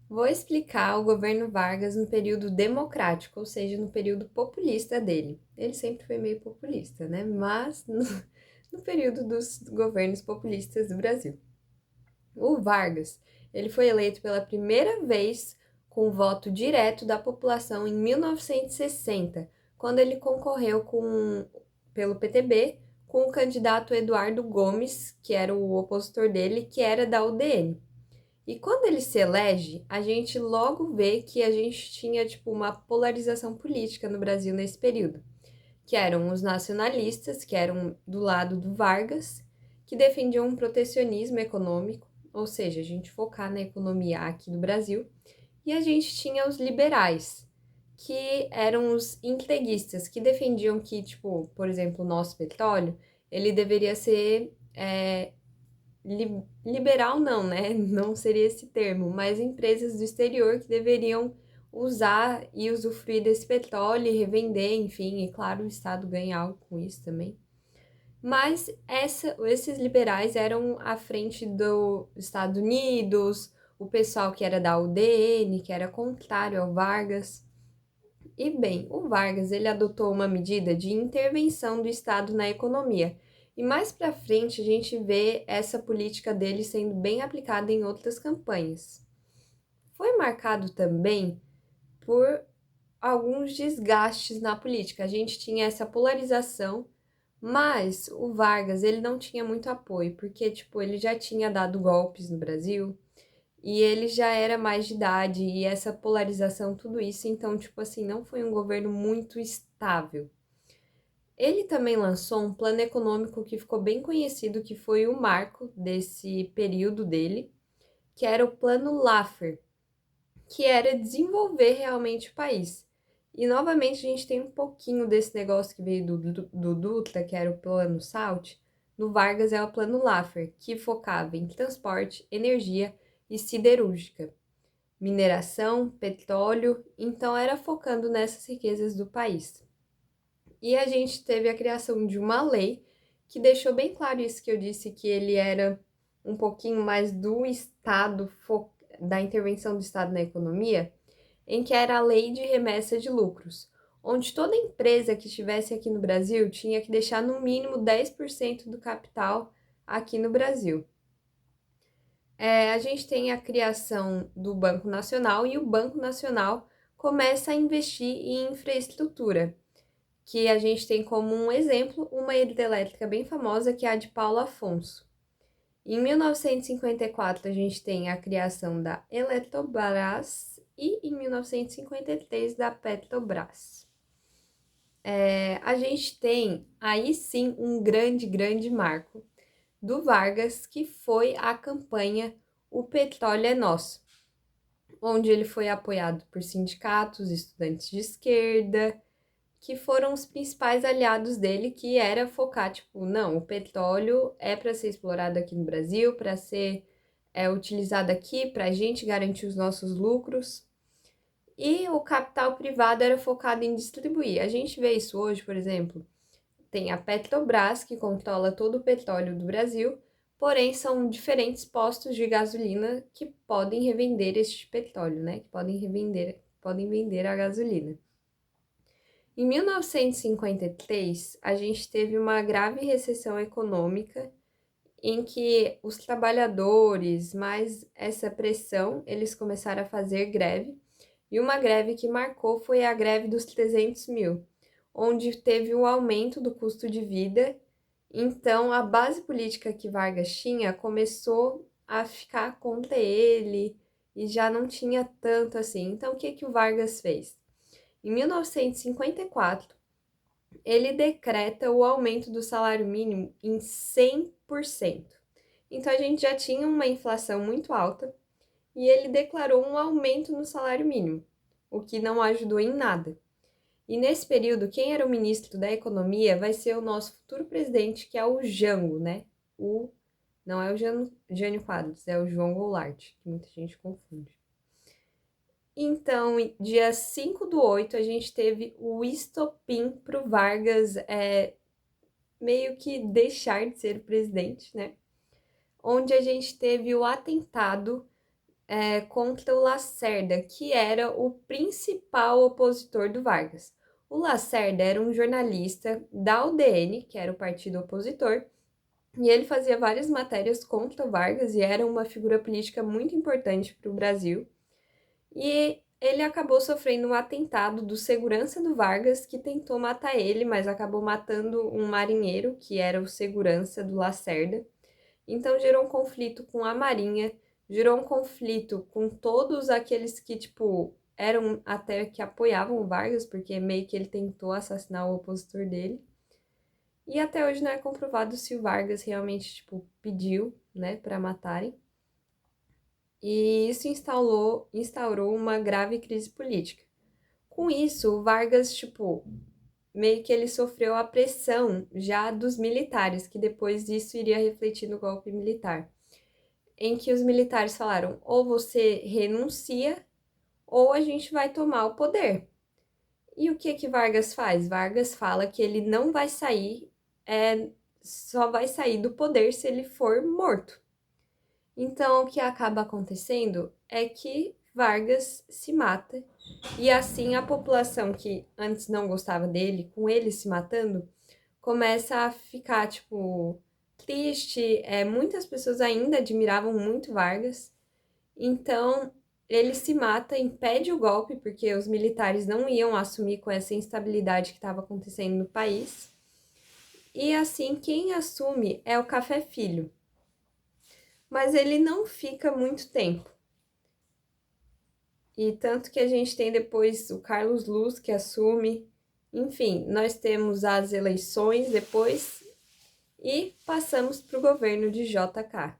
Vou explicar o governo Vargas no período democrático, ou seja, no período populista dele. Ele sempre foi meio populista, né? Mas no período dos governos populistas do Brasil. O Vargas, ele foi eleito pela primeira vez com voto direto da população em 1960, quando ele concorreu pelo PTB com o candidato Eduardo Gomes, que era o opositor dele, que era da UDN. E quando ele se elege, a gente logo vê que a gente tinha tipo uma polarização política no Brasil nesse período, que eram os nacionalistas, que eram do lado do Vargas, que defendiam um protecionismo econômico, ou seja, a gente focar na economia aqui do Brasil, e a gente tinha os liberais, que eram os entreguistas, que defendiam que, tipo, por exemplo, o nosso petróleo, ele deveria ser liberal não, né? Não seria esse termo, mas empresas do exterior que deveriam usar e usufruir desse petróleo e revender, enfim, e claro, o Estado ganha algo com isso também. Mas esses liberais eram à frente dos Estados Unidos, o pessoal que era da UDN, que era contrário ao Vargas. E bem, o Vargas ele adotou uma medida de intervenção do Estado na economia. E mais para frente a gente vê essa política dele sendo bem aplicada em outras campanhas. Foi marcado também por alguns desgastes na política. A gente tinha essa polarização, mas o Vargas ele não tinha muito apoio, porque tipo, ele já tinha dado golpes no Brasil, e ele já era mais de idade, e essa polarização, tudo isso, então, tipo assim, não foi um governo muito estável. Ele também lançou um plano econômico que ficou bem conhecido, que foi o marco desse período dele, que era o Plano Laffer, que era desenvolver realmente o país. E novamente a gente tem um pouquinho desse negócio que veio do Dutra, que era o Plano Salt, no Vargas é o Plano Laffer, que focava em transporte, energia e siderúrgica mineração, petróleo, então era focando nessas riquezas do país. E a gente teve a criação de uma lei que deixou bem claro isso que eu disse, que ele era um pouquinho mais do Estado, da intervenção do Estado na economia, em que era a lei de remessa de lucros, onde toda empresa que estivesse aqui no Brasil tinha que deixar no mínimo 10% do capital aqui no Brasil. A gente tem a criação do Banco Nacional e o Banco Nacional começa a investir em infraestrutura, que a gente tem como um exemplo uma hidrelétrica bem famosa que é a de Paulo Afonso. Em 1954 a gente tem a criação da Eletrobras e em 1953 da Petrobras. A gente tem aí sim um grande marco do Vargas, que foi a campanha O Petróleo é Nosso, onde ele foi apoiado por sindicatos, estudantes de esquerda, que foram os principais aliados dele, que era focar, tipo, não, o petróleo é para ser explorado aqui no Brasil, para ser utilizado aqui, para a gente garantir os nossos lucros. E o capital privado era focado em distribuir. A gente vê isso hoje, por exemplo, tem a Petrobras, que controla todo o petróleo do Brasil, porém são diferentes postos de gasolina que podem revender este petróleo, né? Que podem vender a gasolina. Em 1953, a gente teve uma grave recessão econômica em que os trabalhadores, mais essa pressão, eles começaram a fazer greve. E uma greve que marcou foi a greve dos 300 mil, onde teve um aumento do custo de vida. Então, a base política que Vargas tinha começou a ficar contra ele e já não tinha tanto assim. Então, o que que o Vargas fez? Em 1954, ele decreta o aumento do salário mínimo em 100%. Então, a gente já tinha uma inflação muito alta e ele declarou um aumento no salário mínimo, o que não ajudou em nada. E nesse período, quem era o ministro da Economia vai ser o nosso futuro presidente, que é o Jango, né? Não é o Jânio Quadros, é o João Goulart, que muita gente confunde. Então, dia 5/8, a gente teve o estopim para o Vargas meio que deixar de ser presidente, né? Onde a gente teve o atentado contra o Lacerda, que era o principal opositor do Vargas. O Lacerda era um jornalista da UDN, que era o partido opositor, e ele fazia várias matérias contra o Vargas e era uma figura política muito importante para o Brasil. E ele acabou sofrendo um atentado do segurança do Vargas, que tentou matar ele, mas acabou matando um marinheiro, que era o segurança do Lacerda. Então gerou um conflito com a Marinha, gerou um conflito com todos aqueles que, tipo, eram até que apoiavam o Vargas, porque meio que ele tentou assassinar o opositor dele. E até hoje não é comprovado se o Vargas realmente, tipo, pediu, né, para matarem. E isso instaurou uma grave crise política. Com isso, o Vargas, tipo, meio que ele sofreu a pressão já dos militares, que depois disso iria refletir no golpe militar, em que os militares falaram: ou você renuncia, ou a gente vai tomar o poder. E o que Vargas faz? Vargas fala que ele não vai sair, só vai sair do poder se ele for morto. Então, o que acaba acontecendo é que Vargas se mata, e assim a população que antes não gostava dele, com ele se matando, começa a ficar, tipo, triste. Muitas pessoas ainda admiravam muito Vargas, então ele se mata, impede o golpe, porque os militares não iam assumir com essa instabilidade que estava acontecendo no país. E assim, quem assume é o Café Filho. Mas ele não fica muito tempo. E tanto que a gente tem depois o Carlos Luz, que assume. Enfim, nós temos as eleições depois e passamos para o governo de JK.